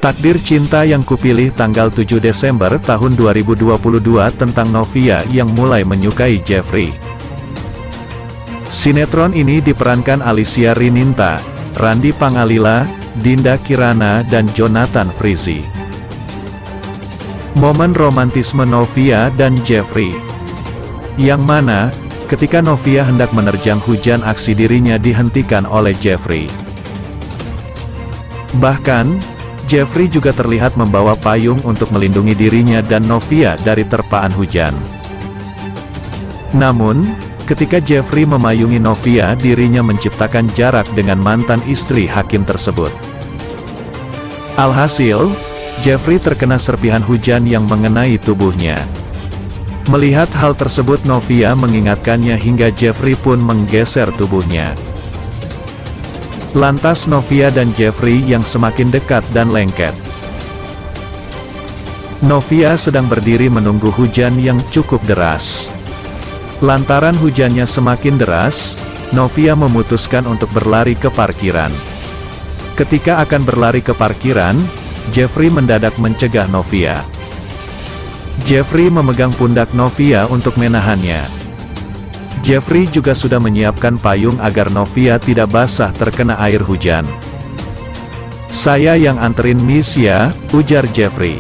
Takdir Cinta Yang Kupilih tanggal 7 Desember tahun 2022 tentang Novia yang mulai menyukai Jeffrey. Sinetron ini diperankan Alicia Rininta, Randy Pangalila, Dinda Kirana dan Jonathan Frizzy. Momen romantisme Novia dan Jeffrey. Yang mana, ketika Novia hendak menerjang hujan aksi dirinya dihentikan oleh Jeffrey. Bahkan, Jeffrey juga terlihat membawa payung untuk melindungi dirinya dan Novia dari terpaan hujan. Namun, ketika Jeffrey memayungi Novia, dirinya menciptakan jarak dengan mantan istri hakim tersebut. Alhasil, Jeffrey terkena serpihan hujan yang mengenai tubuhnya. Melihat hal tersebut, Novia mengingatkannya hingga Jeffrey pun menggeser tubuhnya. Lantas Novia dan Jeffrey yang semakin dekat dan lengket. Novia sedang berdiri menunggu hujan yang cukup deras. Lantaran hujannya semakin deras, Novia memutuskan untuk berlari ke parkiran. Ketika akan berlari ke parkiran, Jeffrey mendadak mencegah Novia. Jeffrey memegang pundak Novia untuk menahannya. Jeffrey juga sudah menyiapkan payung agar Novia tidak basah terkena air hujan. "Saya yang anterin Miss ya," ujar Jeffrey.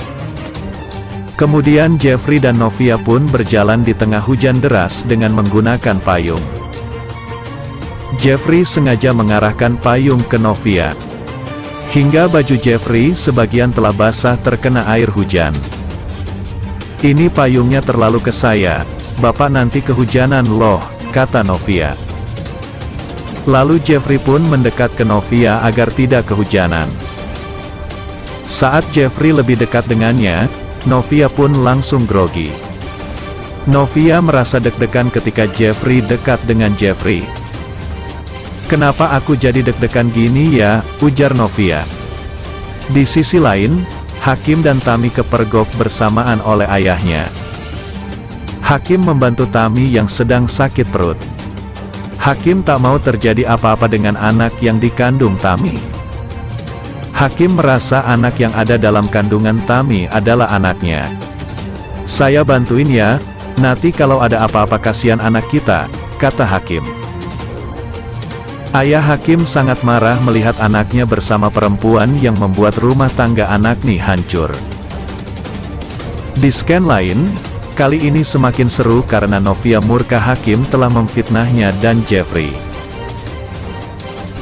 Kemudian Jeffrey dan Novia pun berjalan di tengah hujan deras dengan menggunakan payung. Jeffrey sengaja mengarahkan payung ke Novia. Hingga baju Jeffrey sebagian telah basah terkena air hujan. "Ini payungnya terlalu ke saya, Bapak nanti kehujanan loh," kata Novia. Lalu Jeffrey pun mendekat ke Novia agar tidak kehujanan. Saat Jeffrey lebih dekat dengannya, Novia pun langsung grogi. Novia merasa deg-degan ketika Jeffrey dekat dengan Jeffrey. "Kenapa aku jadi deg-degan gini ya?" ujar Novia. Di sisi lain, Hakim dan Tami kepergok bersamaan oleh ayahnya. Hakim membantu Tami yang sedang sakit perut. Hakim tak mau terjadi apa-apa dengan anak yang dikandung Tami. Hakim merasa anak yang ada dalam kandungan Tami adalah anaknya. "Saya bantuin ya, nanti kalau ada apa-apa kasihan anak kita," kata Hakim. Ayah Hakim sangat marah melihat anaknya bersama perempuan yang membuat rumah tangga anaknya hancur. Di scan lain, kali ini semakin seru karena Novia murka Hakim telah memfitnahnya dan Jeffrey.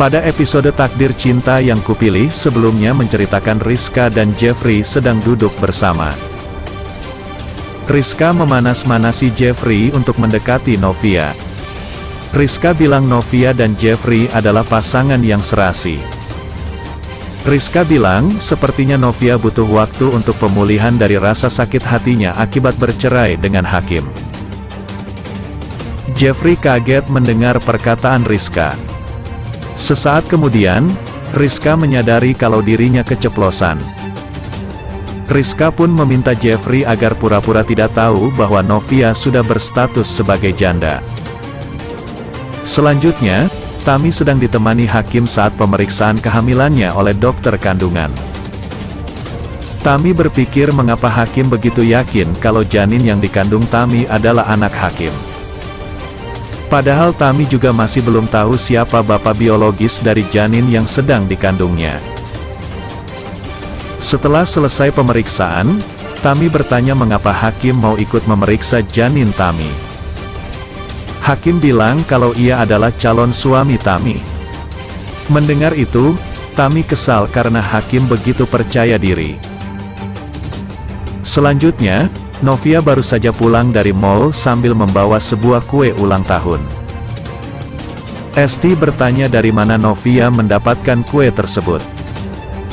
Pada episode Takdir Cinta Yang Kupilih sebelumnya menceritakan Rizka dan Jeffrey sedang duduk bersama. Rizka memanas-manasi Jeffrey untuk mendekati Novia. Rizka bilang Novia dan Jeffrey adalah pasangan yang serasi. Rizka bilang, sepertinya Novia butuh waktu untuk pemulihan dari rasa sakit hatinya akibat bercerai dengan Hakim. Jeffrey kaget mendengar perkataan Rizka. Sesaat kemudian, Rizka menyadari kalau dirinya keceplosan. Rizka pun meminta Jeffrey agar pura-pura tidak tahu bahwa Novia sudah berstatus sebagai janda. Selanjutnya, Tami sedang ditemani Hakim saat pemeriksaan kehamilannya oleh dokter kandungan. Tami berpikir mengapa Hakim begitu yakin kalau janin yang dikandung Tami adalah anak Hakim. Padahal Tami juga masih belum tahu siapa bapak biologis dari janin yang sedang dikandungnya. Setelah selesai pemeriksaan, Tami bertanya mengapa Hakim mau ikut memeriksa janin Tami. Hakim bilang kalau ia adalah calon suami Tami. Mendengar itu, Tami kesal karena Hakim begitu percaya diri. Selanjutnya, Novia baru saja pulang dari mall sambil membawa sebuah kue ulang tahun. Esti bertanya dari mana Novia mendapatkan kue tersebut.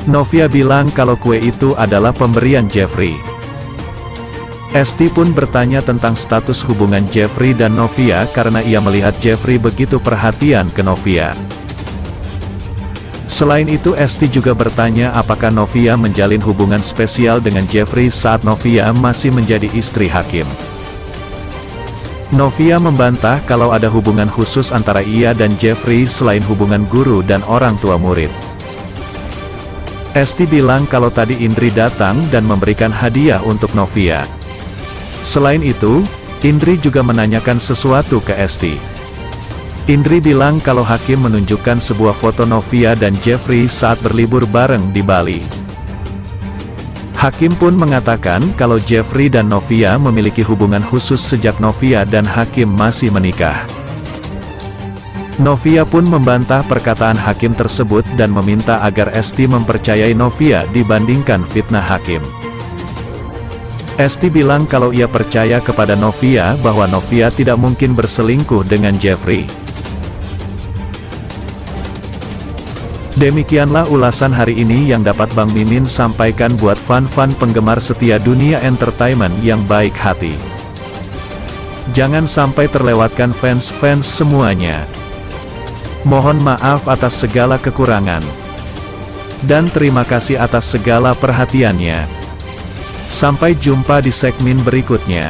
Novia bilang kalau kue itu adalah pemberian Jeffrey. Esti pun bertanya tentang status hubungan Jeffrey dan Novia karena ia melihat Jeffrey begitu perhatian ke Novia. Selain itu Esti juga bertanya apakah Novia menjalin hubungan spesial dengan Jeffrey saat Novia masih menjadi istri Hakim. Novia membantah kalau ada hubungan khusus antara ia dan Jeffrey selain hubungan guru dan orang tua murid. Esti bilang kalau tadi Indri datang dan memberikan hadiah untuk Novia. Selain itu, Indri juga menanyakan sesuatu ke Esti. Indri bilang kalau Hakim menunjukkan sebuah foto Novia dan Jeffrey saat berlibur bareng di Bali. Hakim pun mengatakan kalau Jeffrey dan Novia memiliki hubungan khusus sejak Novia dan Hakim masih menikah. Novia pun membantah perkataan Hakim tersebut dan meminta agar Esti mempercayai Novia dibandingkan fitnah Hakim. Esti bilang kalau ia percaya kepada Novia bahwa Novia tidak mungkin berselingkuh dengan Jeffrey. Demikianlah ulasan hari ini yang dapat Bang Mimin sampaikan buat fan-fan penggemar setia dunia entertainment yang baik hati. Jangan sampai terlewatkan fans-fans semuanya. Mohon maaf atas segala kekurangan. Dan terima kasih atas segala perhatiannya. Sampai jumpa di segmen berikutnya.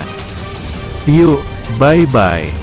Yuk, bye-bye.